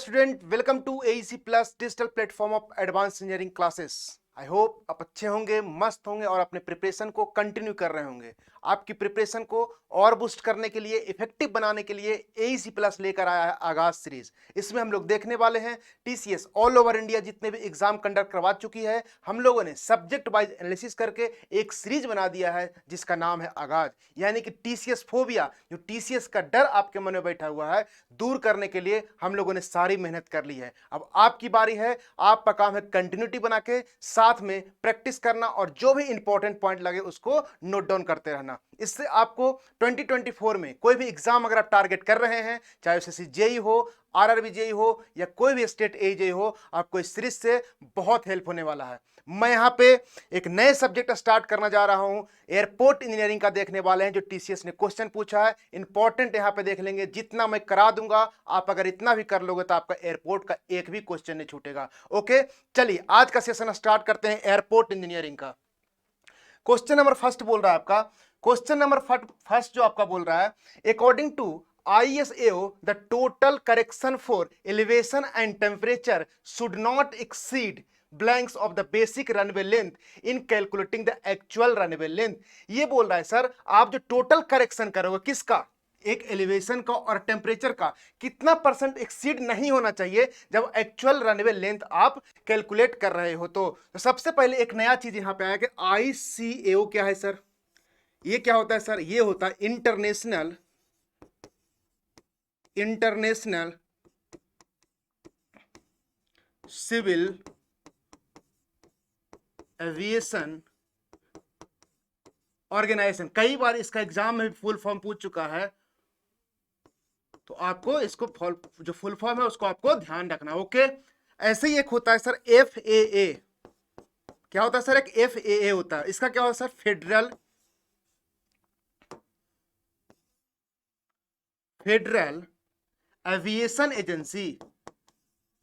Student, welcome to AEC plus digital platform of advance engineering classes. I hope आप अच्छे होंगे, मस्त होंगे और अपने प्रिपरेशन को कंटिन्यू कर रहे होंगे। आपकी प्रिपरेशन को और बूस्ट करने के लिए, इफेक्टिव बनाने के लिए एईसी प्लस लेकर आया है आगाज सीरीज। इसमें हम लोग देखने वाले हैं टीसीएस ऑल ओवर इंडिया जितने भी एग्जाम कंडक्ट करवा चुकी है, हम लोगों ने सब्जेक्ट वाइज एनालिसिस करके एक सीरीज बना दिया है जिसका नाम है आगाज। यानी कि टीसीएस फोबिया, जो टीसीएस का डर आपके मन में बैठा हुआ है, दूर करने के लिए हम लोगों ने सारी मेहनत कर ली है। अब आपकी बारी है, आपका काम है कंटिन्यूटी बना के साथ में प्रैक्टिस करना और जो भी इंपॉर्टेंट पॉइंट लगे उसको नोट डाउन करते रहना। इससे आपको 2024 में कोई भी एग्जाम अगर आप टारगेट कर रहे हैं, चाहे एसएससी जेई हो, आरआरबी जेई हो या कोई भी स्टेट एजेई हो, आपको इस सीरीज से बहुत हेल्प होने वाला है। मैं यहां पे एक नए सब्जेक्ट स्टार्ट करना जा रहा हूं, एयरपोर्ट इंजीनियरिंग का देखने वाले हैं, जो टीसीएस ने क्वेश्चन पूछा है। इंपॉर्टेंट यहां पे देख लेंगे, जितना मैं करा दूंगा आप अगर इतना भी कर लोगे तो आपका एयरपोर्ट का एक भी क्वेश्चन नहीं छूटेगा। ओके, चलिए आज का सेशन स्टार्ट करते हैं एयरपोर्ट इंजीनियरिंग का। क्वेश्चन नंबर फर्स्ट बोल रहा है आपका, क्वेश्चन नंबर फर्स्ट जो आपका बोल रहा है, according to ISAO the total correction for elevation and temperature should not exceed blanks of the basic runway length in calculating the actual runway length। ये बोल रहा है सर, आप जो टोटल करेक्शन करोगे किसका, एक एलिवेशन का और टेम्परेचर का, कितना परसेंट एक्सीड नहीं होना चाहिए जब एक्चुअल रनवे लेंथ आप कैलकुलेट कर रहे हो। तो सबसे पहले एक नया चीज यहां पे आया कि ICAO क्या है सर, ये क्या होता है सर, ये होता है इंटरनेशनल सिविल एविएशन ऑर्गेनाइजेशन। कई बार इसका एग्जाम में फुल फॉर्म पूछ चुका है, तो आपको इसको जो फुल फॉर्म है उसको आपको ध्यान रखना। ओके, ऐसे ही एक होता है सर FAA। क्या होता है सर, एक FAA होता है, इसका क्या होता है सर, फेडरल एविएशन एजेंसी।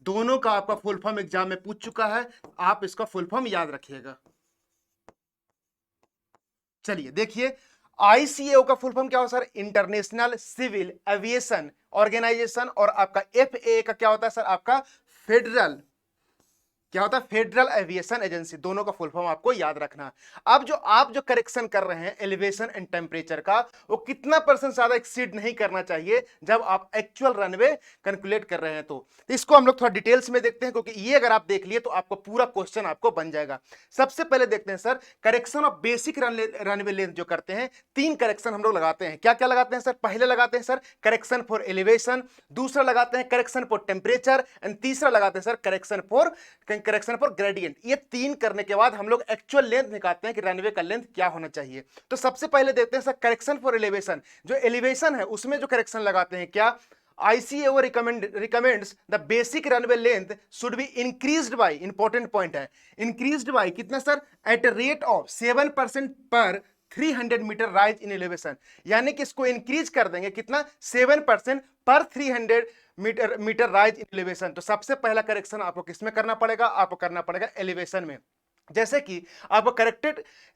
दोनों का आपका फुल फॉर्म एग्जाम में पूछ चुका है, आप इसका फुल फॉर्म याद रखिएगा। चलिए देखिए, ICAO का फुल फॉर्म क्या होता है sir, international civil aviation organisation. और आपका FAA का क्या होता है सर, आपका फेडरल, क्या होता है, फेडरल एविएशन एजेंसी। दोनों का फुल फॉर्म आपको याद रखना। अब जो आप जो करेक्शन कर रहे हैं एलिवेशन एंड टेम्परेचर का, वो कितना परसेंट ज्यादा एक्सीड नहीं करना चाहिए जब आप एक्चुअल रनवे कैलकुलेट कर रहे हैं। तो इसको हम लोग थोड़ा डिटेल्स में देखते हैं, क्योंकि ये अगर आप देख लिए तो आपको पूरा क्वेश्चन आपको बन जाएगा। सबसे पहले देखते हैं sir, correction of basic runway length जो करते हैं, 3 करेक्शन हम लोग लगाते हैं। क्या क्या लगाते हैं सर, पहले लगाते हैं सर करेक्शन फॉर एलिवेशन, दूसरा लगाते हैं करेक्शन फॉर टेम्परेचर एंड तीसरा लगाते हैं सर करेक्शन फॉर ग्रेडियंट। ये 3 करने के बाद हम लोग एक्चुअल लेंथ निकालते हैं कि रनवे का लेंथ क्या होना चाहिए। तो सबसे पहले देखते हैं सर करेक्शन फॉर एलिवेशन। जो एलिवेशन है उसमें जो करेक्शन लगाते हैं, क्या ICAO recommends the basic runway length should be increased by, important point है, increased by कितना sir, at a rate of 7% पर 300 मीटर राइज इन एलिवेशन। यानी कि इसको इंक्रीज कर देंगे कितना, 7% पर 300 मीटर राइज इन एलिवेशन। तो सबसे पहला करेक्शन आपको किसमें करना पड़ेगा, आपको करना पड़ेगा एलिवेशन में। जैसे कि आपको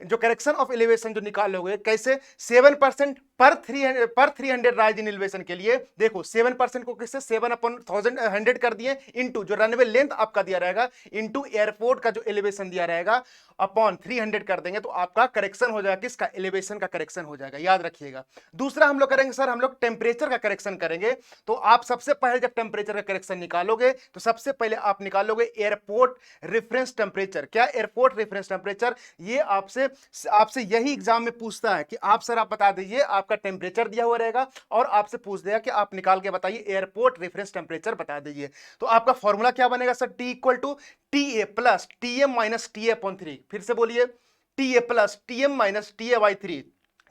जो करेक्शन ऑफ एलिवेशन जो निकालोगे कैसे, 7% पर 300 राइज इन एलिवेशन के लिए देखो 7% को किससे 7/100 कर दिए, इनटू जो रनवे लेंथ आपका दिया रहेगा, इनटू एयरपोर्ट का जो एलिवेशन दिया रहेगा, अपॉन 300 कर देंगे तो आपका करेक्शन हो जाएगा किसका, एलिवेशन का करेक्शन हो जाएगा, याद रखिएगा। दूसरा हम लोग करेंगे सर, हम लोग टेम्परेचर का करेक्शन करेंगे। तो आप सबसे पहले जब टेम्परेचर का करेक्शन निकालोगे तो सबसे पहले आप निकालोगे एयरपोर्ट रेफरेंस टेम्परेचर। क्या, एयरपोर्ट रेफरेंस टेम्परेचर। ये आपसे यही एग्जाम में पूछता है कि आप सर आप बता दीजिए, आपका टेम्परेचर दिया हुआ रहेगा और आपसे पूछ देगा कि आप निकाल के बताइए एयरपोर्ट रेफरेंस टेम्परेचर बता दीजिए। तो आपका फॉर्मूला क्या बनेगा sir, T equal to TA plus TM minus TA upon 3। फिर से बोलिए, TA plus TM minus TA by 3।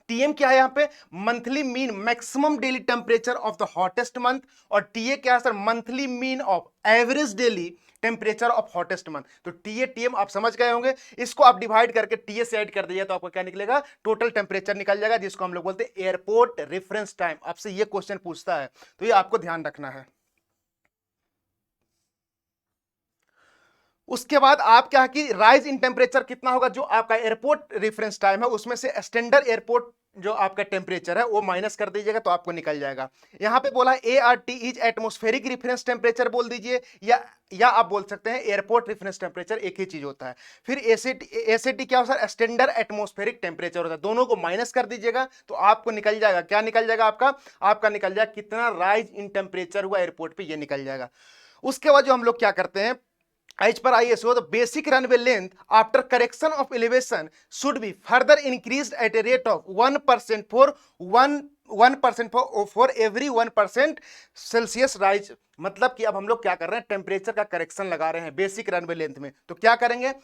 TM क्या है यहां पे, monthly mean maximum daily temperature of the hottest month, और टीए क्या है sir, monthly mean of average daily temperature of hottest month. तो टीए टीएम आप समझ गए होंगे, इसको आप डिवाइड करके टीए से ऐड कर दीजिए तो आपको क्या निकलेगा, टोटल टेम्परेचर निकल जाएगा, जिसको हम लोग बोलते हैं एयरपोर्ट रेफरेंस टाइम। आपसे ये क्वेश्चन पूछता है तो ये आपको ध्यान रखना है। उसके बाद आप क्या है कि राइज इन टेम्परेचर कितना होगा, जो आपका एयरपोर्ट रेफरेंस टाइम है उसमें से स्टैंडर्ड एयरपोर्ट जो आपका टेम्परेचर है वो माइनस कर दीजिएगा तो आपको निकल जाएगा। यहां पे बोला ART is atmospheric reference temperature बोल दीजिए, या आप बोल सकते हैं एयरपोर्ट रेफरेंस टेम्परेचर, एक ही चीज होता है। फिर ACT क्या होता है, स्टैंडर्ड एटमॉस्फेरिक टेम्परेचर होता है, दोनों को माइनस कर दीजिएगा तो आपको निकल जाएगा, क्या निकल जाएगा आपका निकल जाएगा कितना राइज इन टेम्परेचर हुआ एयरपोर्ट पे, ये निकल जाएगा। उसके बाद जो हम लोग क्या करते हैं, as per ISO, the basic runway length after correction of elevation should be further increased at a rate of 1% for 1% for every 1% Celsius rise. मतलब कि अब हम लोग क्या कर रहे हैं, टेम्परेचर का करेक्शन लगा रहे हैं बेसिक रनवे लेंथ में, तो क्या करेंगे,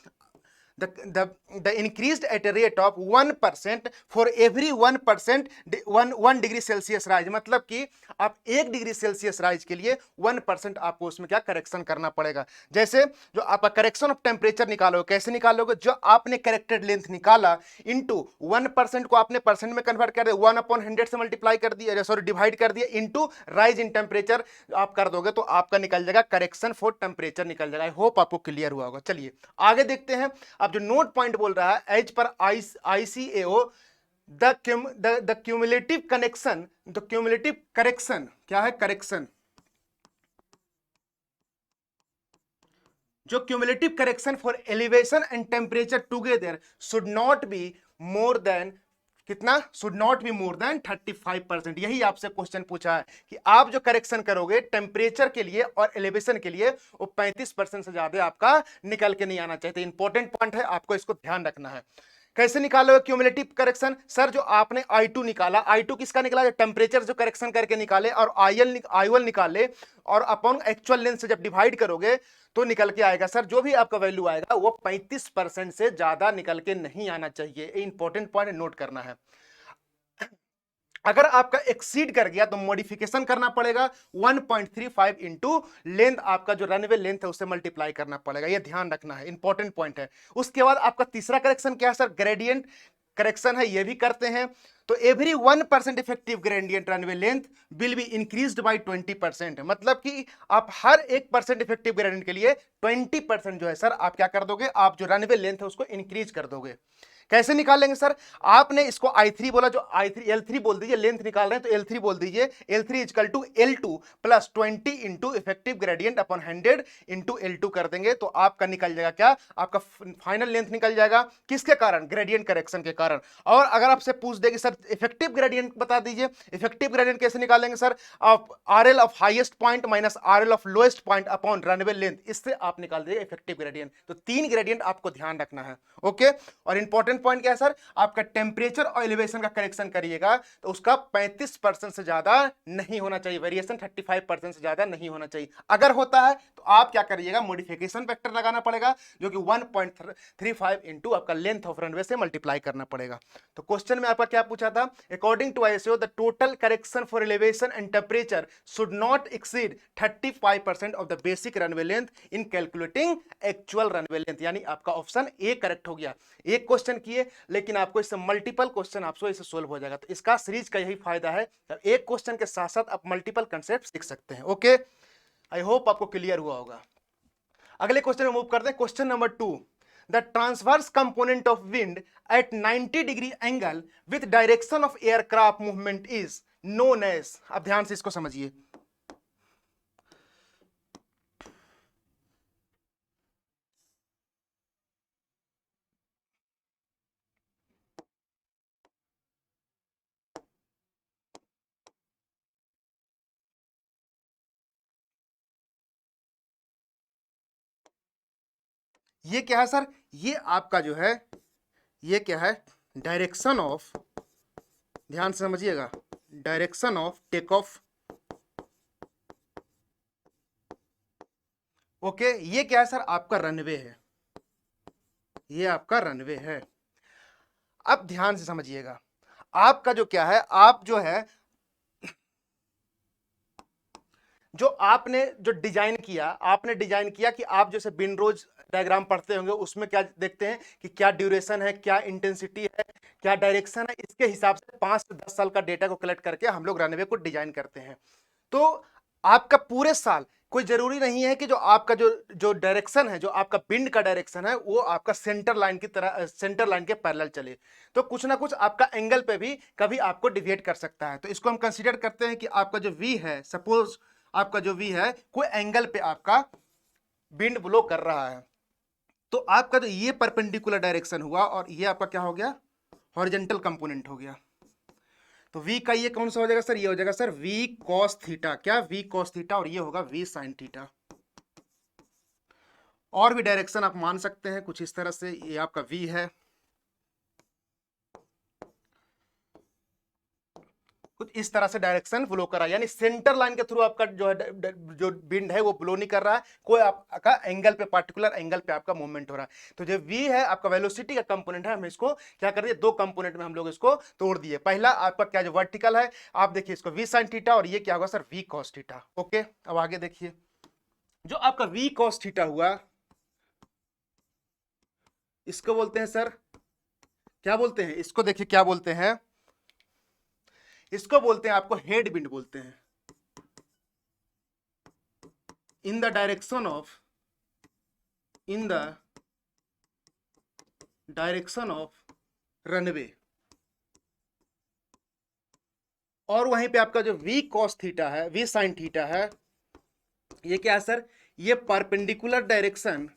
the increased at a rate of 1% for every 1% 1 degree Celsius rise. मतलब कि आप 1 डिग्री सेल्सियस राइज के लिए 1% आपको उसमें क्या करेक्शन करना पड़ेगा। जैसे जो आपका करेक्शन ऑफ टेम्परेचर निकालोगे, कैसे निकालोगे, जो आपने करेक्टेड लेंथ निकाला इंटू 1% को आपने परसेंट में कन्वर्ट कर दिया, 1/100 से मल्टीप्लाई कर दिया, सॉरी डिवाइड कर दिया, इंटू राइज इन टेम्परेचर आप कर दोगे तो आपका निकल जाएगा करेक्शन फॉर टेम्परेचर निकल जाएगा। आई होप आपको क्लियर हुआ होगा। चलिए आगे देखते हैं। अब जो नोट पॉइंट बोल रहा है, as per ICAO the cumulative connection, the cumulative correction क्या है, करेक्शन, जो cumulative correction for elevation and temperature together should not be more than कितना, should not be more than 35%। यही आपसे क्वेश्चन पूछा है कि आप जो करेक्शन करोगे टेम्परेचर के लिए और एलिवेशन के लिए वो 35% से ज्यादा आपका निकल के नहीं आना चाहिए। इंपॉर्टेंट पॉइंट है, आपको इसको ध्यान रखना है। कैसे निकालोगे क्यूमुलेटिव करेक्शन, सर जो आपने I2 निकाला, I2 किसका निकाला, टेम्परेचर जो करेक्शन करके निकाले, और I1 निकाले, और अपॉन एक्चुअल लेंथ से जब डिवाइड करोगे तो निकल के आएगा सर, जो भी आपका वैल्यू आएगा वो 35% से ज्यादा निकल के नहीं आना चाहिए। इंपॉर्टेंट पॉइंट नोट करना है। अगर आपका एक्सीड कर गया तो मॉडिफिकेशन करना पड़ेगा, 1.35 इंटू लेंथ, आपका जो रनवे लेंथ है उससे मल्टीप्लाई करना पड़ेगा, ये ध्यान रखना है, इंपॉर्टेंट पॉइंट है। उसके बाद आपका तीसरा करेक्शन क्या है सर, ग्रेडियंट करेक्शन है, ये भी करते हैं। तो every 1% effective gradient runway length will be increased by 20%। मतलब कि आप हर 1% इफेक्टिव ग्रेडियंट के लिए 20% जो है सर आप क्या कर दोगे, आप जो रनवे लेंथ है उसको इंक्रीज कर दोगे। कैसे निकालेंगे सर, आपने इसको I3 बोला, जो I3 L3 बोल दीजिए, लेंथ निकाल रहे हैं तो L3 बोल दीजिए, L3 equal to L2 plus 20 into effective gradient upon 100 into L2 कर देंगे तो आपका निकल जाएगा क्या, आपका फाइनल लेंथ निकल जाएगा, किसके कारण, ग्रेडियंट करेक्शन के कारण। और अगर आपसे पूछ देगी सर इफेक्टिव ग्रेडियंट बता दीजिए, इफेक्टिव ग्रेडियंट कैसे निकालेंगे सर, आप RL of highest point minus RL of lowest point upon runway length, इससे आप निकाल दीजिए इफेक्टिव ग्रेडियंट। तो 3 ग्रेडियंट आपको ध्यान रखना है, ओके। और इंपॉर्टेंट पॉइंट क्या है सर, आपका टेम्परेचर और एलिवेशन का करेक्शन करिएगा तो उसका 35% से ज्यादा नहीं होना चाहिए, वेरिएशन 35% से ज्यादा नहीं होना चाहिए। अगर होता है तो आप क्या करिएगा, मॉडिफिकेशन फैक्टर लगाना पड़ेगा जो कि 1.35 इंटू आपका लेंथ ऑफ रनवे से मल्टीप्लाई करना पड़ेगा। तो क्वेश्चन में आपका क्या पूछा था, according to ISO the total correction for elevation and temperature should not exceed 35% of the basic runway length in calculating actual runway length. यानी आपका ऑप्शन ए करेक्ट हो गया। एक क्वेश्चन किए लेकिन आपको इससे मल्टीपल क्वेश्चन आपको इससे सोल्व हो जाएगा। तो इसका सीरीज का यही फायदा है, एक क्वेश्चन के साथ साथ आप मल्टीपल कंसेप्ट सीख सकते हैं, ओके। आई होप आपको क्लियर हुआ होगा। अगले क्वेश्चन में मूव करते हैं, question number 2। The transverse component of wind at 90 degree angle with direction of aircraft movement is known as. अब ध्यान से इसको समझिए, ये क्या है सर, ये आपका जो है, ये क्या है, डायरेक्शन ऑफ, ध्यान से समझिएगा, direction of take off, okay. ये क्या है सर, आपका रनवे है, ये आपका रनवे है। अब ध्यान से समझिएगा, आपका जो क्या है, आप जो है, जो आपने जो डिजाइन किया, आपने डिजाइन किया कि आप जैसे विंडरोज डायग्राम पढ़ते होंगे उसमें क्या देखते हैं कि क्या ड्यूरेशन है, क्या इंटेंसिटी है, क्या डायरेक्शन है, इसके हिसाब से 5 से 10 साल का डेटा को कलेक्ट करके हम लोग रनवे को डिजाइन करते हैं। तो आपका पूरे साल कोई जरूरी नहीं है कि जो आपका जो जो डायरेक्शन है, जो आपका विंड का डायरेक्शन है, वो आपका सेंटर लाइन की तरह, सेंटर लाइन के पैरेलल चले। तो कुछ ना कुछ आपका एंगल पे भी कभी आपको डिविएट कर सकता है। तो इसको हम कंसीडर करते हैं कि आपका जो वी है, सपोज आपका जो वी है कोई एंगल पे आपका विंड ब्लो कर रहा है, तो आपका जो ये परपेंडिकुलर डायरेक्शन हुआ और ये आपका क्या हो गया, हॉरिजेंटल कंपोनेंट हो गया। तो v का ये कौन सा हो जाएगा सर, ये हो जाएगा सर v cos थीटा, क्या v cos थीटा, और ये होगा v sin थीटा। और भी डायरेक्शन आप मान सकते हैं कुछ इस तरह से, ये आपका v है, कुछ इस तरह से डायरेक्शन फ्लो कर रहा है, यानी सेंटर लाइन के थ्रू आपका जो है जो विंड है वो ब्लो नहीं कर रहा है, कोई आपका एंगल पे, पार्टिकुलर एंगल पे आपका मूवमेंट हो रहा है। तो जो v है आपका वेलोसिटी का कंपोनेंट है, हम इसको क्या कर दिए, दो कंपोनेंट में हम लोग इसको तोड़ दिए। पहला आपका क्या जो वर्टिकल है, आप देखिए इसको v sin थीटा, और ये क्या होगा sir v cos theta. Okay, अब आगे देखिए, जो आपका v cos थीटा हुआ, इसको बोलते हैं सर, क्या बोलते हैं इसको, देखिए क्या बोलते हैं इसको, बोलते हैं आपको हेड विंड बोलते हैं। In the direction of, in the direction of runway. और वहीं पे आपका जो v cos थीटा है, v sin थीटा है, ये क्या है सर, ये perpendicular direction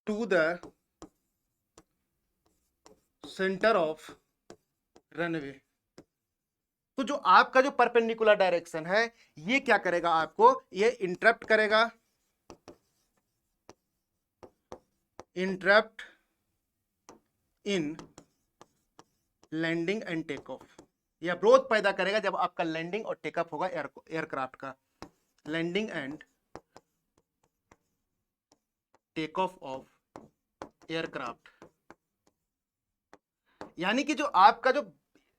to the centre of runway. तो जो आपका जो परपेंडिकुलर डायरेक्शन है, ये क्या करेगा, आपको ये इंटरप्ट करेगा, interrupt in landing and take off, या अवरोध पैदा करेगा जब आपका लैंडिंग और टेक ऑफ होगा एयरक्राफ्ट का, landing and take off aircraft. यानी कि जो आपका जो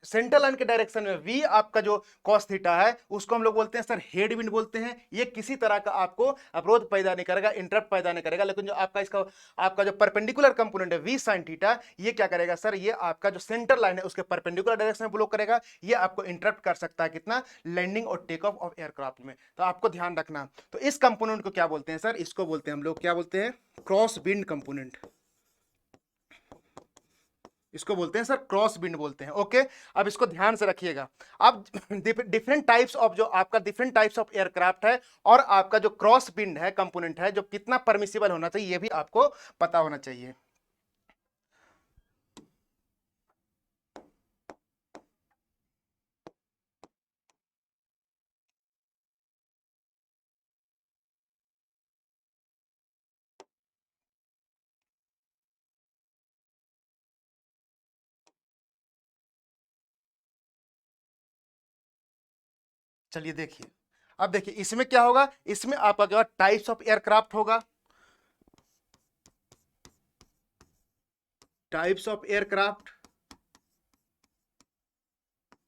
सेंट्रल लाइन के डायरेक्शन में v आपका जो cos थीटा है, उसको हम लोग बोलते हैं सर हेड विंड बोलते हैं। ये किसी तरह का आपको अवरोध पैदा नहीं करेगा, इंटरप्ट पैदा नहीं करेगा, लेकिन जो आपका इसका आपका जो परपेंडिकुलर कंपोनेंट है v sin थीटा, ये क्या करेगा सर, ये आपका जो सेंटर लाइन है उसके परपेंडिकुलर डायरेक्शन में ब्लो करेगा, ये आपको इंटरप्ट कर सकता है कितना, लैंडिंग और टेक ऑफ एयरक्राफ्ट में। तो आपको ध्यान रखना। तो इस कंपोनेंट को क्या बोलते हैं सर, इसको बोलते हैं हम लोग, क्या बोलते हैं, क्रॉस विंड कंपोनेंट। इसको बोलते हैं सर क्रॉस विंड बोलते हैं। ओके, अब इसको ध्यान से रखिएगा। अब डिफरेंट टाइप्स ऑफ, जो आपका डिफरेंट टाइप्स ऑफ एयरक्राफ्ट है, और आपका जो क्रॉस विंड है कंपोनेंट है, जो कितना परमिसिबल होना चाहिए, ये भी आपको पता होना चाहिए। चलिए देखिए, अब देखिए इसमें क्या होगा, इसमें आपका क्या टाइप्स ऑफ एयरक्राफ्ट होगा, टाइप्स ऑफ एयरक्राफ्ट।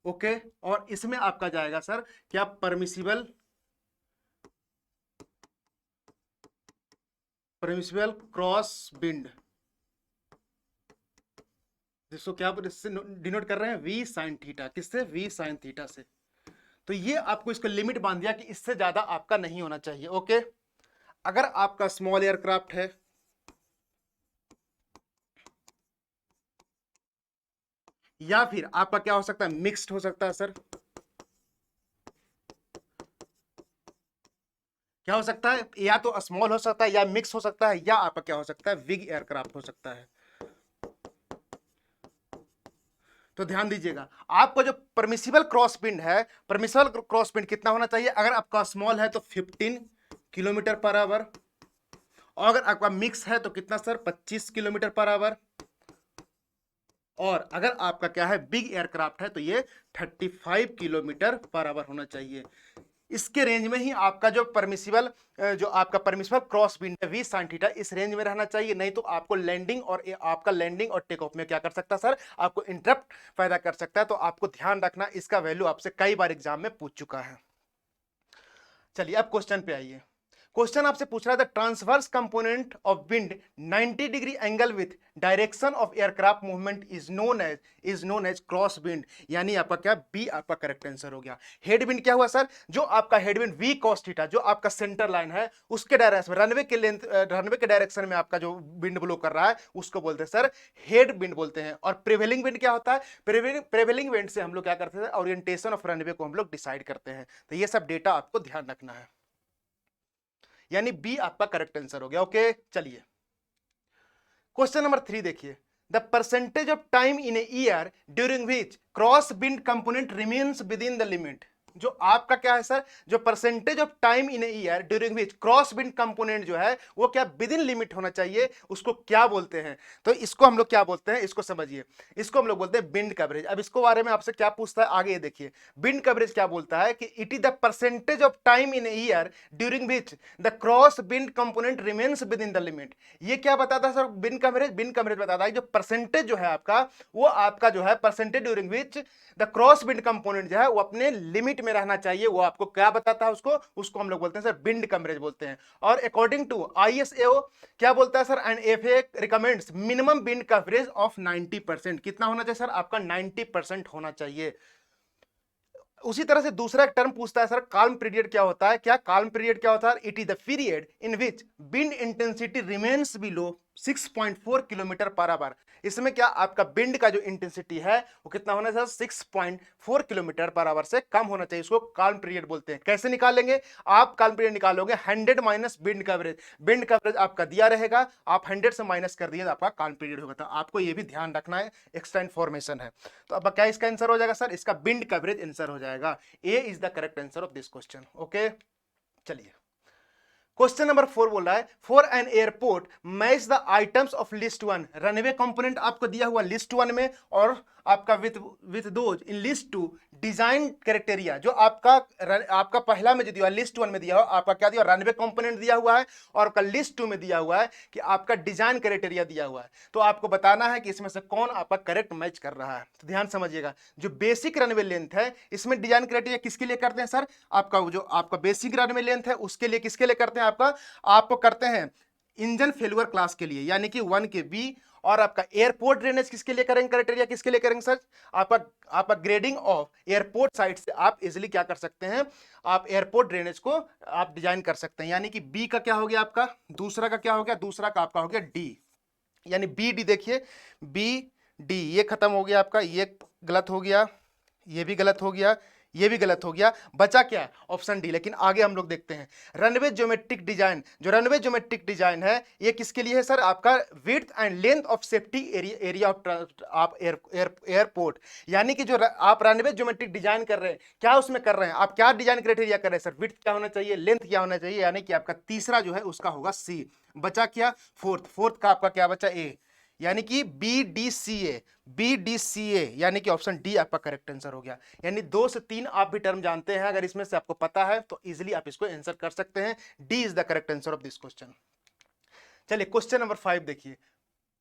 ओके, और इसमें आपका जाएगा सर क्या, परमिसिबल, परमिसिबल क्रॉस विंड, जिसको क्या डिनोट कर रहे हैं, वी साइन थीटा, किससे, वी साइन थीटा से। तो ये आपको इसका लिमिट बांध दिया कि इससे ज्यादा आपका नहीं होना चाहिए। ओके, अगर आपका स्मॉल एयरक्राफ्ट है, या फिर आपका क्या हो सकता है, मिक्स्ड हो सकता है सर, क्या हो सकता है, या तो स्मॉल हो सकता है, या मिक्स हो सकता है, या आपका क्या हो सकता है, बिग एयरक्राफ्ट हो सकता है। तो ध्यान दीजिएगा, आपको जो परमिसिबल क्रॉस विंड है, परमिसिबल क्रॉस विंड कितना होना चाहिए, अगर आपका स्मॉल है तो 15 किलोमीटर पर आवर, और अगर आपका मिक्स है तो कितना सर, 25 किलोमीटर पर आवर, और अगर आपका क्या है, बिग एयरक्राफ्ट है, तो ये 35 किलोमीटर पर आवर होना चाहिए। इसके रेंज में ही आपका जो परमिसिबल, जो आपका परमिसिबल क्रॉस विंड है वी साइन थीटा, इस रेंज में रहना चाहिए, नहीं तो आपको लैंडिंग और आपका लैंडिंग और टेक ऑफ में क्या कर सकता है सर, आपको इंटरप्ट पैदा कर सकता है। तो आपको ध्यान रखना, इसका वैल्यू आपसे कई बार एग्जाम में पूछ चुका है। चलिए अब क्वेश्चन पे आइए। क्वेश्चन आपसे पूछ रहा है the transverse component of wind 90 degree angle with direction of aircraft movement is known as cross wind, यानी आपका क्या बी आपका करेक्ट आंसर हो गया। हेड विंड क्या हुआ सर, जो आपका head wind V cos theta जो आपका सेंटर लाइन है उसके डायरेक्शन रनवे के लेंथ रनवे के डायरेक्शन में आपका जो विंड ब्लो कर रहा है उसको बोलते हैं सर हेड विंड बोलते हैं। और प्रिवेलिंग विंड क्या होता है, प्रिवेलिंग विंड से हम लोग क्या करते हैं ओरिएंटेशन ऑफ रनवे को हम लोग डिसाइड करते हैं। तो ये सब डेटा आपको ध्यान रखना है, यानी बी आपका करेक्ट आंसर हो गया। ओके चलिए क्वेश्चन नंबर 3 देखिए, the percentage of time in a year during which cross wind component remains with in the limit. जो आपका क्या है सर, जो percentage of time in a year during which cross wind component जो है वो क्या विद इन लिमिट होना चाहिए, उसको क्या बोलते हैं। तो इसको हम लोग क्या बोलते हैं, इसको समझिए, इसको हम लोग बोलते हैं विंड कवरेज। अब इसको बारे में आपसे क्या पूछता है आगे, ये देखिए विंड कवरेज क्या बोलता है कि it is the percentage of time in a year during which the cross wind component remains with in the limit. ये क्या बताता है सर, विंड कवरेज बताता है जो परसेंटेज जो है आपका वो आपका जो है percentage during which the cross wind component जो है वो अपने लिमिट में रहना चाहिए, वो आपको क्या बताता है, उसको हम लोग बोलते हैं सर विंड कवरेज बोलते हैं। और अकॉर्डिंग टू ISAO क्या बोलता है sir, and FAA recommends minimum wind coverage of 90%। कितना होना चाहिए सर, आपका 90% होना चाहिए। उसी तरह से दूसरा एक टर्म पूछता है सर काल्म पीरियड क्या होता है, क्या काल्म पीरियड क्या होता है, it is the period in which wind intensity remains below 6.4 kilometre per hour. इसमें क्या आपका विंड का जो इंटेंसिटी है वो कितना होना चाहिए, 6.4 किलोमीटर पर आवर से कम होना चाहिए, इसको काल्म पीरियड बोलते हैं। कैसे निकालेंगे आप काल्म पीरियड, निकालोगे 100 minus wind coverage, wind coverage आपका दिया रहेगा, आप 100 से माइनस कर दिए तो आपका काल्म पीरियड होगा। तो आपको ये भी ध्यान रखना है, एक्स्ट्रा इन्फॉर्मेशन है। तो अब क्या इसका आंसर हो जाएगा सर, इसका विंड कवरेज आंसर हो जाएगा। A is the correct answer of this question. Okay चलिए क्वेश्चन नंबर 4 बोल रहा है for an airport match the items of list 1। Runway component आपको दिया हुआ लिस्ट 1 में और आपका with those in list 2 design criteria. जो आपका पहला में जो दिया लिस्ट 1 में दिया हुआ आपका क्या दिया, रनवे कंपोनेंट दिया हुआ है और आपका लिस्ट 2 में दिया हुआ है कि आपका डिजाइन क्राइटेरिया दिया हुआ है। तो आपको बताना है कि इसमें से कौन आपका करेक्ट मैच कर रहा है। तो ध्यान समझिएगा, जो बेसिक रनवे लेंथ है इसमें डिजाइन क्राइटेरिया किसके लिए करते हैं सर, आपका जो आपका बेसिक रनवे लेंथ है उसके लिए किसके लिए करते हैं, आपको करते हैं इंजन फेल्यूर क्लास के लिए, यानी कि 1 के बी। और आपका एयरपोर्ट ड्रेनेज किसके लिए करेंगे, क्राइटेरिया किसके लिए करेंगे सर, आपका ग्रेडिंग ऑफ एयरपोर्ट साइड से आप इजिली क्या कर सकते हैं, आप एयरपोर्ट ड्रेनेज को आप डिजाइन कर सकते हैं। यानी कि बी का क्या हो गया आपका, दूसरा का क्या हो गया, दूसरा का आपका हो गया डी, यानी बी डी। देखिए बी डी ये खत्म हो गया आपका, ये गलत हो गया, ये भी गलत हो गया, ये भी गलत हो गया, बचा क्या ऑप्शन डी। लेकिन आगे हम लोग देखते हैं रनवे ज्योमेट्रिक डिजाइन। जो रनवे ज्योमेट्रिक डिजाइन है ये किसके लिए है सर, आपका width and length of safety area of airport. यानी कि जो आप रनवे ज्योमेट्रिक डिजाइन कर रहे हैं, क्या उसमें कर रहे हैं आप, क्या डिजाइन क्राइटेरिया कर रहे हैं सर, विड्थ क्या होना चाहिए, लेंथ क्या होना चाहिए, यानी कि आपका तीसरा जो है उसका होगा सी। बचा क्या फोर्थ का आपका क्या बचा ए, यानी कि BDCA यानी कि ऑप्शन डी आपका करेक्ट आंसर हो गया। यानी 2 से 3 आप भी टर्म जानते हैं, अगर इसमें से आपको पता है तो इजीली आप इसको आंसर कर सकते हैं। D is the correct answer of this question. चलिए क्वेश्चन नंबर 5 देखिए,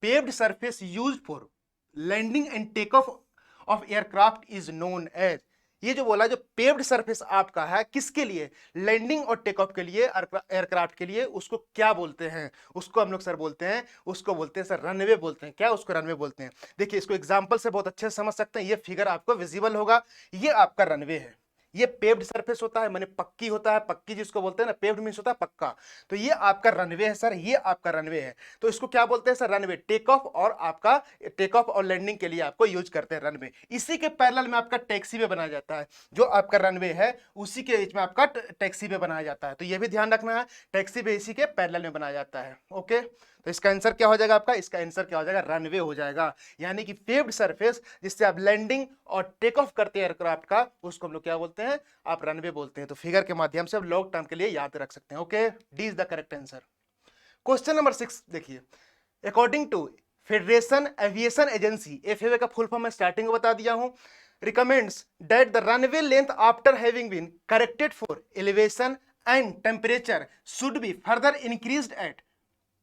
paved surface used for landing and take off aircraft is known as. ये जो बोला जो पेव्ड सरफेस आपका है किसके लिए, लैंडिंग और टेक ऑफ के लिए, एयरक्राफ्ट के लिए, उसको क्या बोलते हैं, उसको हम लोग सर बोलते हैं, उसको बोलते हैं सर रनवे बोलते हैं। क्या उसको रनवे बोलते हैं, देखिए इसको एग्जांपल से बहुत अच्छे से समझ सकते हैं। ये फिगर आपको विजिबल होगा, ये आपका रनवे है, ये पेव्ड सरफेस होता है, माने पक्की होता है, पक्की जिसको बोलते हैं ना, पेव्ड मींस होता है पक्का। तो ये आपका रनवे है सर, ये आपका रनवे है, तो इसको क्या बोलते हैं सर, रनवे। टेक ऑफ और आपका टेक ऑफ और लैंडिंग के लिए आपको यूज करते हैं रनवे। इसी के पैरेलल में आपका टैक्सी वे बनाया जाता है, जो आपका रनवे है उसी के बीच में आपका टैक्सी वे बनाया जाता है। तो ये भी ध्यान रखना है, टैक्सी वे इसी के पैरेलल में बनाया जाता है। ओके तो इसका आंसर क्या हो जाएगा आपका, इसका आंसर क्या हो जाएगा, रनवे हो जाएगा। यानी कि पेव्ड सरफेस जिससे आप लैंडिंग और टेक ऑफ करते हैं एयरक्राफ्ट का, उसको हम लोग क्या बोलते हैं, आप रनवे बोलते हैं। तो फिगर के माध्यम से आप लॉन्ग टर्म के लिए याद रख सकते हैं। Okay D is the correct answer. Question number 6 देखिए, according to federation aviation agency, FAA का फुल फॉर्म मैं स्टार्टिंग में बता दिया हूं, recommends that the runway length after having been corrected for elevation and temperature should be further increased at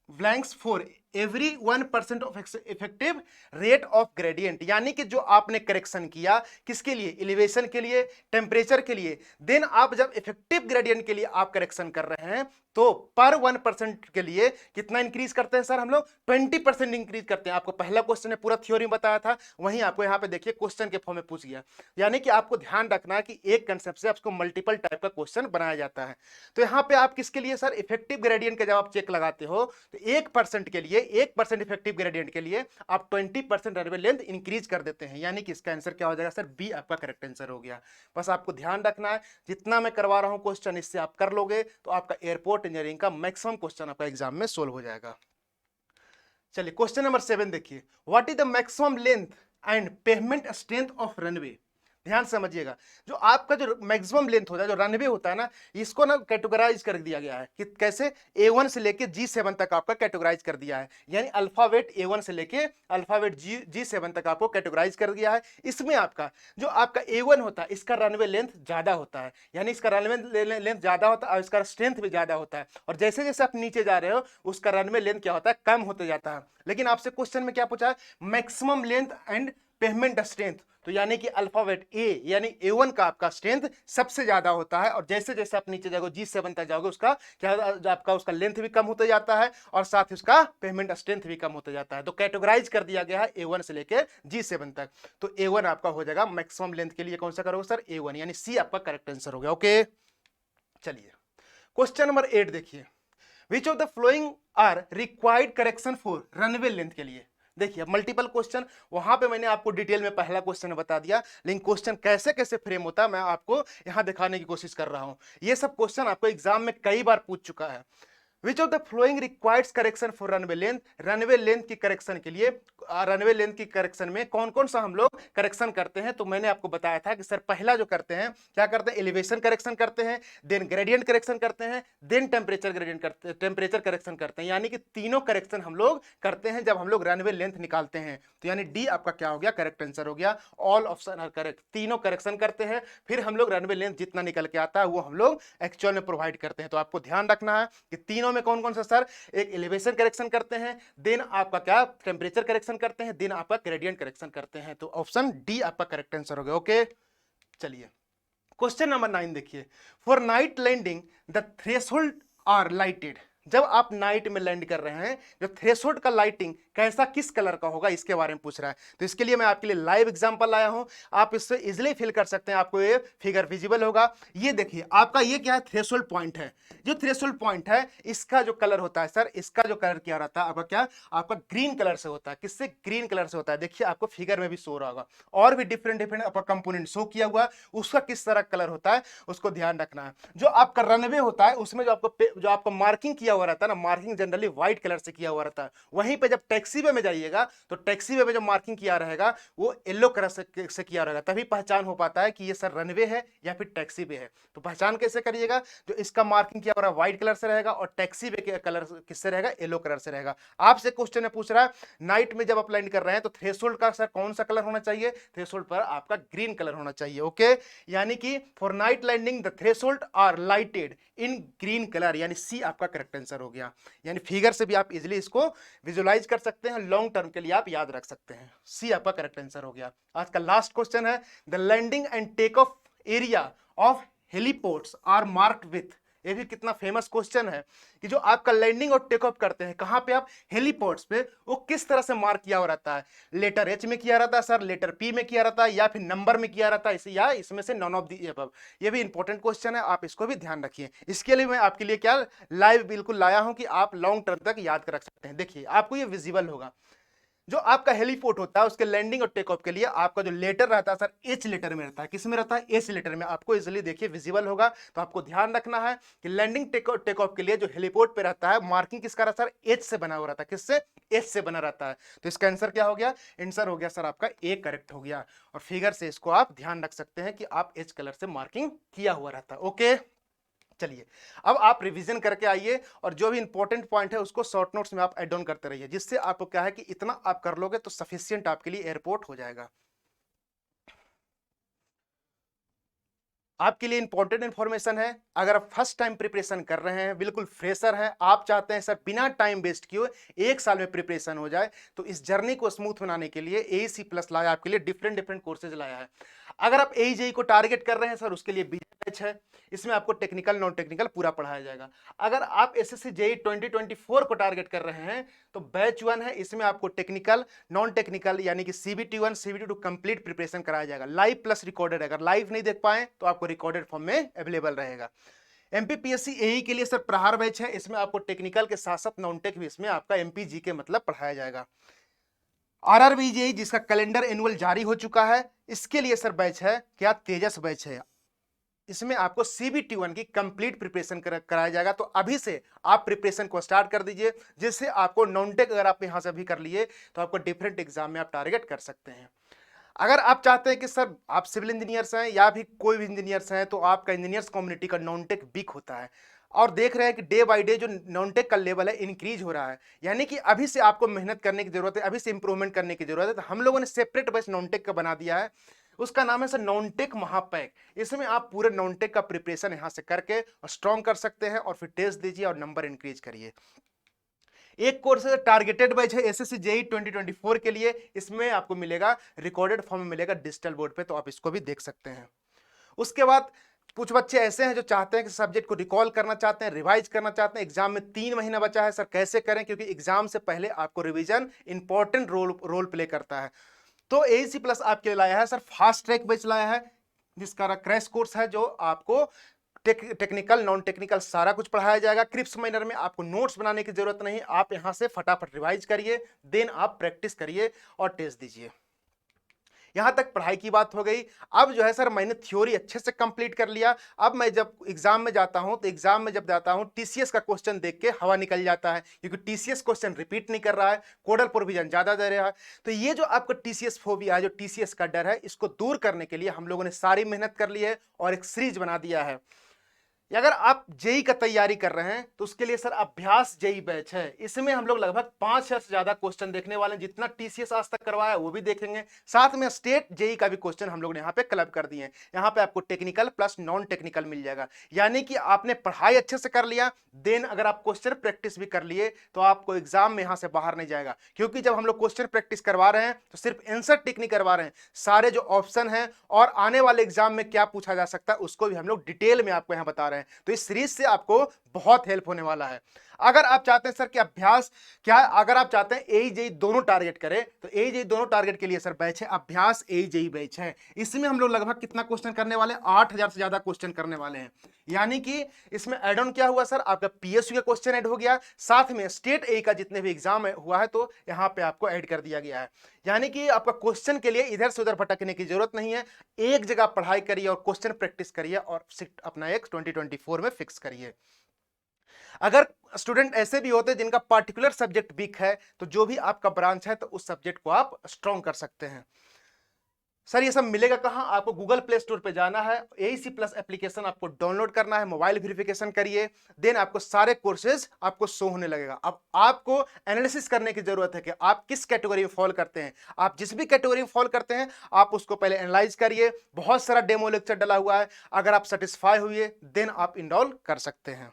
blanks for every 1% of effective rate of gradient, यानी कि जो आपने करेक्शन किया किसके लिए, एलिवेशन के लिए, टेम्परेचर के लिए, देन आप जब इफेक्टिव ग्रेडियंट के लिए आप करेक्शन कर रहे हैं तो पर 1% के लिए कितना इंक्रीज करते हैं सर हम लोग, 20% इंक्रीज करते हैं। आपको पहला क्वेश्चन में पूरा थ्योरी बताया था, वहीं आपको यहाँ पे देखिए क्वेश्चन के फॉर्म में पूछ गया। यानी कि आपको ध्यान रखना है कि एक कंसेप्ट से आपको मल्टीपल टाइप का क्वेश्चन बनाया जाता है। तो यहाँ पे आप किसके लिए सर, इफेक्टिव ग्रेडियंट का जब आप चेक लगाते हो तो 1% के लिए, 1% इफेक्टिव ग्रेडियंट के लिए आप 20% रनवे लेंथ इंक्रीज कर देते हैं। यानी कि इसका आंसर क्या हो जाएगा सर, बी आपका करेक्ट आंसर हो गया। बस आपको ध्यान रखना है, जितना मैं करवा रहा हूं क्वेश्चन इससे आप कर लोगे तो आपका एयरपोर्ट इंजीनियरिंग का मैक्सिमम क्वेश्चन आपका एग्जाम में सोल्व हो जाएगा। चलिए क्वेश्चन नंबर 7 देखिए, what is the maximum length and pavement strength of runway. ध्यान समझिएगा, जो आपका जो मैक्सिमम लेंथ होता है, जो रनवे होता है ना, इसको ना कैटेगराइज कर दिया गया है कि कैसे, A1 से लेके G7 तक आपका कैटेगराइज कर दिया है। यानी अल्फाबेट A1 से लेके अल्फाबेट G7 तक आपको कैटेगराइज कर दिया है। इसमें आपका जो आपका A1 होता है, इसका रनवे लेंथ ज्यादा होता है, यानी इसका रनवे लेंथ ज्यादा होता है और इसका स्ट्रेंथ भी ज्यादा होता है। और जैसे जैसे आप नीचे जा रहे हो उसका रनवे लेंथ क्या होता है, कम होते जाता है। लेकिन आपसे क्वेश्चन में क्या पूछा है, maximum length and pavement strength, तो यानी कि अल्फाबेट ए यानी A1 का आपका स्ट्रेंथ सबसे ज्यादा होता है। और जैसे जैसे आप नीचे जाओगे G7 तक जाओगे उसका क्या आपका उसका लेंथ भी कम होता जाता है और साथ ही उसका पेमेंट स्ट्रेंथ भी कम होता जाता है। तो कैटेगराइज कर दिया गया है A1 से लेके G7 तक। तो A1 आपका हो जाएगा मैक्सिमम लेंथ के लिए, कौन सा करोगे सर, A1, यानी सी आपका करेक्ट आंसर हो गया। ओके चलिए क्वेश्चन नंबर 8 देखिए, which of the following are required correction for runway length के लिए। देखिए मल्टीपल क्वेश्चन, वहां पे मैंने आपको डिटेल में पहला क्वेश्चन बता दिया, लेकिन क्वेश्चन कैसे कैसे फ्रेम होता है मैं आपको यहां दिखाने की कोशिश कर रहा हूं। ये सब क्वेश्चन आपको एग्जाम में कई बार पूछ चुका है। विच of the flowing requires correction for runway length, runway length की करेक्शन के लिए, रनवे लेंथ की करेक्शन में कौन कौन सा हम लोग करेक्शन करते हैं। तो मैंने आपको बताया था कि सर पहला जो करते हैं क्या करते हैं, एलिवेशन करेक्शन करते हैं, देन ग्रेडियंट करेक्शन करते हैं, देन टेम्परेचर ग्रेडियंट करते हैं, टेम्परेचर करेक्शन करते हैं। यानी कि तीनों करेक्शन हम लोग करते हैं जब हम लोग रनवे लेंथ निकालते हैं। तो यानी डी आपका क्या हो गया, करेक्ट आंसर हो गया। ऑल ऑप्शन आर करेक्ट, तीनों करेक्शन करते हैं, फिर हम लोग रनवे लेंथ जितना निकल के आता है वो हम लोग एक्चुअल में प्रोवाइड करते हैं। तो आपको ध्यान रखना है कि तीनों में कौन कौन सा सर, एक एलिवेशन करेक्शन करते हैं, देन आपका क्या टेम्परेचर करेक्शन करते हैं, देन आपका ग्रेडियंट करेक्शन करते हैं। तो ऑप्शन डी आपका करेक्ट आंसर हो गया। ओके चलिए क्वेश्चन नंबर 9 देखिए, for night landing the threshold are lighted. जब आप नाइट में लैंड कर रहे हैं, जो थ्रेशोल्ड का लाइटिंग कैसा किस कलर का होगा इसके बारे में पूछ रहा है। तो इसके लिए मैं आपके लिए लाइव एग्जांपल लाया हूं, आप इससे इजीली फिल कर सकते हैं। आपको ये फिगर विजिबल होगा। ये देखिए आपका ये क्या है, थ्रेशोल्ड पॉइंट है। जो थ्रेशोल्ड पॉइंट है इसका जो कलर होता है सर, इसका जो कलर क्या रहता है आपका, क्या आपका ग्रीन कलर से होता है। किससे, ग्रीन कलर से होता है। देखिए आपको फिगर में भी शो रहा होगा, और भी डिफरेंट डिफरेंट आपका कंपोनेंट शो किया हुआ, उसका किस तरह कलर होता है उसको ध्यान रखना है। जो आपका रनवे होता है उसमें जो आपको मार्किंग किया हुआ रहता है ना, मार्किंग जनरली व्हाइट कलर से किया हुआ रहता है। वहीं पे जब टैक्सी वे में जाइएगा तो टैक्सी वे में जो मार्किंग किया रहेगा वो येलो कलर से किया रहेगा, तभी पहचान हो पाता है कि ये सर रनवे है या फिर टैक्सी वे है। तो पहचान कैसे करिएगा, जो इसका मार्किंग किया हुआ व्हाइट कलर से रहेगा और टैक्सी वे के कलर किससे रहेगा, येलो कलर से रहेगा। आपसे क्वेश्चन में पूछ रहा है नाइट में जब आप लैंड कर रहे हैं तो थ्रेशोल्ड का सर कौन सा कलर होना चाहिए, थ्रेशोल्ड पर आपका ग्रीन कलर होना चाहिए। ओके यानी कि for night landing the threshold are lighted in green colour, यानी सी आपका करेक्ट आंसर हो गया। यानी फिगर से भी आप इजीली इसको विजुलाइज कर सकते हैं, लॉन्ग टर्म के लिए आप याद रख सकते हैं। सी आपका करेक्ट आंसर हो गया। आज का लास्ट क्वेश्चन है, the landing and take off area of heliports are marked with. ये भी कितना फेमस क्वेश्चन है कि जो आपका लैंडिंग और टेक ऑफ करते हैं कहां पे आप, हेलीपोर्ट्स पे, वो किस तरह से मार्क किया हुआ रहता है। लेटर एच में किया रहता है सर, लेटर पी में किया रहता है, या फिर नंबर में किया रहता है, इसे या इसमें से नॉन ऑफ दी अबव। ये भी इंपॉर्टेंट क्वेश्चन है, आप इसको भी ध्यान रखिए। इसके लिए मैं आपके लिए क्या लाइव बिल्कुल लाया हूं कि आप लॉन्ग टर्म तक याद कर रख सकते हैं। देखिए आपको ये विजिबल होगा, जो आपका हेलीपोर्ट होता है उसके लैंडिंग और टेक ऑफ के लिए आपका जो लेटर रहता है सर, एच लेटर में रहता है। किस में रहता है, एच लेटर में। आपको इजीली देखिए विजिबल होगा। तो आपको ध्यान रखना है कि लैंडिंग टेक ऑफ के लिए जो हेलीपोर्ट पे रहता है मार्किंग किसका रहता है, एच से बना हुआ रहता है। किससे, एच से बना रहता है। तो इसका आंसर क्या हो गया, आंसर हो गया सर आपका ए करेक्ट हो गया। और फिगर से इसको आप ध्यान रख सकते हैं कि आप एच कलर से मार्किंग किया हुआ रहता है। ओके चलिए अब आप रिवीजन करके आइए और जो भी इंपॉर्टेंट पॉइंट है उसको शॉर्ट नोट्स में आप ऐड ऑन करते रहिए, जिससे आपको क्या है कि इतना आप कर लोगे तो सफिशिएंट आपके लिए एयरपोर्ट हो जाएगा। आपके लिए इंपॉर्टेंट इंफॉर्मेशन है। अगर आप फर्स्ट टाइम प्रिपरेशन कर रहे हैं, बिल्कुल फ्रेशर हैं, आप चाहते हैं सर बिना टाइम वेस्ट किए 1 साल में प्रिपरेशन हो जाए, तो इस जर्नी को स्मूथ बनाने के लिए एईसी प्लस लाया आपके लिए, डिफरेंट डिफरेंट कोर्सेज लाया है। अगर आप एईजेई को टारगेट कर रहे हैं सर, उसके लिए बैच है, इसमें आपको टेक्निकल नॉन टेक्निकल पूरा पढ़ाया जाएगा। अगर आप एसएससी जेई 2024 को टारगेट कर रहे हैं तो बैच 1 है, इसमें आपको टेक्निकल नॉन टेक्निकल यानी कि सीबीटी 1 सीबीटी 2 कंप्लीट प्रिपरेशन कराया जाएगा, लाइव प्लस रिकॉर्डेड। अगर लाइव नहीं देख पाए तो आपको रिकॉर्डेड फॉर्म में अवेलेबल रहेगा। एमपीपीएससी एई के लिए सर प्रहार बैच है, इसमें आपको टेक्निकल के साथ साथ नॉन टेक भी इसमें आपका एमपीजी के मतलब पढ़ाया जाएगा। आरआरबी जेई जिसका कैलेंडर एनुअल जारी हो चुका है, इसके लिए सर बैच है क्या, तेजस बैच है। इसमें आपको सीबीटी 1 की कंप्लीट प्रिपरेशन कराया जाएगा। तो अभी से आप प्रिपरेशन को स्टार्ट कर दीजिए, जिससे आपको नॉन टेक अगर आप यहां से अभी कर लिए तो आपको डिफरेंट एग्जाम में आप टारगेट कर सकते हैं। अगर आप चाहते हैं कि सर आप सिविल इंजीनियर्स हैं या भी कोई भी इंजीनियर्स हैं, तो आपका इंजीनियर्स कम्युनिटी का नॉन टेक वीक होता है और देख रहे हैं कि डे बाय डे जो नॉन टेक का लेवल है इंक्रीज हो रहा है, यानी कि अभी से आपको मेहनत करने की जरूरत है, अभी से इंप्रूवमेंट करने की जरूरत है। तो हम लोगों ने सेपरेट बैच नॉन टेक का बना दिया है, उसका नाम है सर नॉन टेक महापैक। इसमें आप पूरे नॉन टेक का प्रिपरेशन यहां से करके स्ट्रॉन्ग कर सकते हैं और फिर टेस्ट दीजिए और नंबर इंक्रीज करिए। एक कोर्स है टारगेटेड बैच है एसएससी जेई 2024 के लिए, इसमें आपको मिलेगा रिकॉर्डेड फॉर्म में मिलेगा डिजिटल बोर्ड पे, तो आप इसको भी देख सकते हैं। उसके बाद कुछ बच्चे ऐसे हैं जो चाहते हैं कि सब्जेक्ट को रिकॉल करना चाहते हैं, रिवाइज करना चाहते हैं, एग्जाम में 3 महीना बचा है सर कैसे करें, क्योंकि एग्जाम से पहले आपको रिवीजन इंपॉर्टेंट रोल प्ले करता है। तो एईसी प्लस आपके लिए लाया है सर फास्ट ट्रैक बैच लाया है, जिसका क्रैश कोर्स है, जो आपको टेक्निकल नॉन टेक्निकल सारा कुछ पढ़ाया जाएगा क्रिप्स माइनर में। आपको नोट्स बनाने की जरूरत नहीं, आप यहां से फटाफट रिवाइज करिए, देन आप प्रैक्टिस करिए और टेस्ट दीजिए। यहां तक पढ़ाई की बात हो गई। अब जो है सर मैंने थ्योरी अच्छे से कंप्लीट कर लिया, अब मैं जब एग्जाम में जाता हूं तो एग्जाम में जब जाता हूं टीसीएस का क्वेश्चन देख के हवा निकल जाता है, क्योंकि टीसीएस क्वेश्चन रिपीट नहीं कर रहा है, कोडल प्रोविजन ज्यादा दे रहा है। तो ये जो आपका टीसीएस फोबिया है, जो टीसीएस का डर है, इसको दूर करने के लिए हम लोगों ने सारी मेहनत कर ली है और एक सीरीज बना दिया है। अगर आप जेई का तैयारी कर रहे हैं तो उसके लिए सर अभ्यास जेई बैच है, इसमें हम लोग लगभग 5,000 से ज्यादा क्वेश्चन देखने वाले हैं, जितना टीसीएस आज तक करवाया वो भी देखेंगे, साथ में स्टेट जेई का भी क्वेश्चन हम लोग ने यहाँ पे क्लब कर दिए हैं। यहाँ पे आपको टेक्निकल प्लस नॉन टेक्निकल मिल जाएगा, यानी कि आपने पढ़ाई अच्छे से कर लिया, देन अगर आप क्वेश्चन प्रैक्टिस भी कर लिए तो आपको एग्जाम में यहां से बाहर नहीं जाएगा। क्योंकि जब हम लोग क्वेश्चन प्रैक्टिस करवा रहे हैं तो सिर्फ आंसर टिक नहीं करवा रहे हैं, सारे जो ऑप्शन है और आने वाले एग्जाम में क्या पूछा जा सकता है उसको भी हम लोग डिटेल में आपको यहां बता रहे हैं। तो इस सीरीज से आपको बहुत हेल्प होने वाला है। अगर आप चाहते हैं सर कि अभ्यास क्या, अगर आप चाहते हैं एईजेई दोनों टारगेट करें तो एईजेई दोनों टारगेट के लिए सर बैच है अभ्यास एईजेई बैच है। इसमें हम लोग लगभग कितना क्वेश्चन करने वाले हैं, 8,000 से ज्यादा क्वेश्चन करने वाले हैं। यानी कि इसमें एड ऑन क्या हुआ सर, आपका पीएसयू का क्वेश्चन ऐड हो गया, साथ में स्टेट ए का जितने भी एग्जाम हुआ है तो यहां पे आपको ऐड कर दिया गया है। यानी कि आपका क्वेश्चन के लिए इधर से उधर भटकने की जरूरत नहीं है, एक जगह पढ़ाई करिए और क्वेश्चन प्रैक्टिस करिए और अपना एक 2024 में फिक्स करिए। अगर स्टूडेंट ऐसे भी होते हैं जिनका पर्टिकुलर सब्जेक्ट वीक है, तो जो भी आपका ब्रांच है तो उस सब्जेक्ट को आप स्ट्रॉन्ग कर सकते हैं। सर ये सब मिलेगा कहां, आपको गूगल प्ले स्टोर पे जाना है, एईसी प्लस एप्लीकेशन आपको डाउनलोड करना है, मोबाइल वेरिफिकेशन करिए, देन आपको सारे कोर्सेज आपको शो होने लगेगा। अब आपको एनालिसिस करने की जरूरत है कि आप किस कैटेगरी में फॉल करते हैं। आप जिस भी कैटेगरी में फॉल करते हैं आप उसको पहले एनालाइज करिए, बहुत सारा डेमो लेक्चर डला हुआ है, अगर आप सेटिस्फाई हुए देन आप इनरोल कर सकते हैं।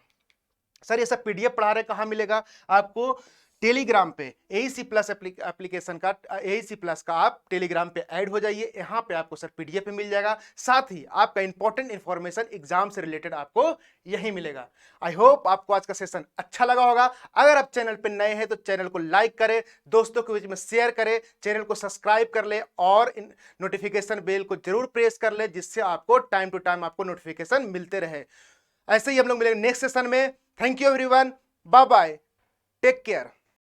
सर ये सब पीडीएफ पढ़ा रहे कहां मिलेगा आपको, टेलीग्राम पे एईसी प्लस एप्लीकेशन का एईसी प्लस का आप टेलीग्राम पे ऐड हो जाइए, यहां पे आपको सर पीडीएफ मिल जाएगा, साथ ही आपका इंपॉर्टेंट इंफॉर्मेशन एग्जाम से रिलेटेड आपको यही मिलेगा। आई होप आपको आज का सेशन अच्छा लगा होगा। अगर आप चैनल पे नए हैं तो चैनल को लाइक करें, दोस्तों के बीच में शेयर करें, चैनल को सब्सक्राइब कर ले और नोटिफिकेशन बेल को जरूर प्रेस कर ले, जिससे आपको टाइम टू टाइम आपको नोटिफिकेशन मिलते रहे। ऐसे ही हम लोग मिलेंगे नेक्स्ट सेशन में। Thank you everyone, bye bye, take care.